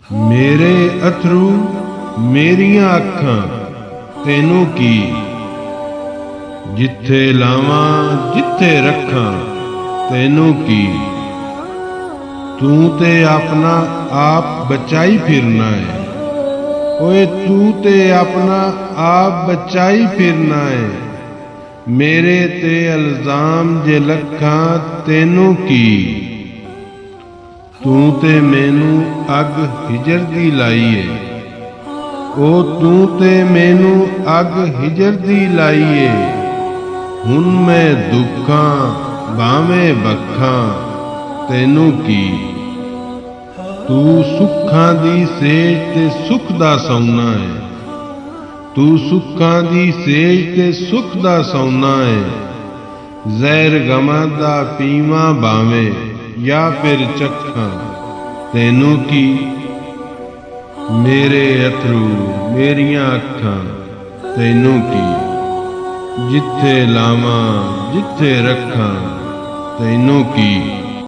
मेरे अथरू मेरियां अखां तैनू की, जिथे लावां जिथे रखां तैनू की। तू ते अपना आप बचाई फिरना है, ओए तू ते अपना आप बचाई फिरना है। मेरे ते इल्जाम जे लखां तैनू की, तू ते मैनू अग हिजर दी लाई है। ओ तू ते मैनू अग हिजर दी लाई है। हुण मैं दुखां भावें बखां तैनू की। तू सुखां दी सेज ते सुख दा सौना है, तू सुखां दी सेज ते सुख दा सौना है। जहर गमां दा पीवां भावें या फिर चखां तैनू की। मेरे अथरू मेरियां अखां तैनू की, जिथे लावां जिथे रखां तैनू की।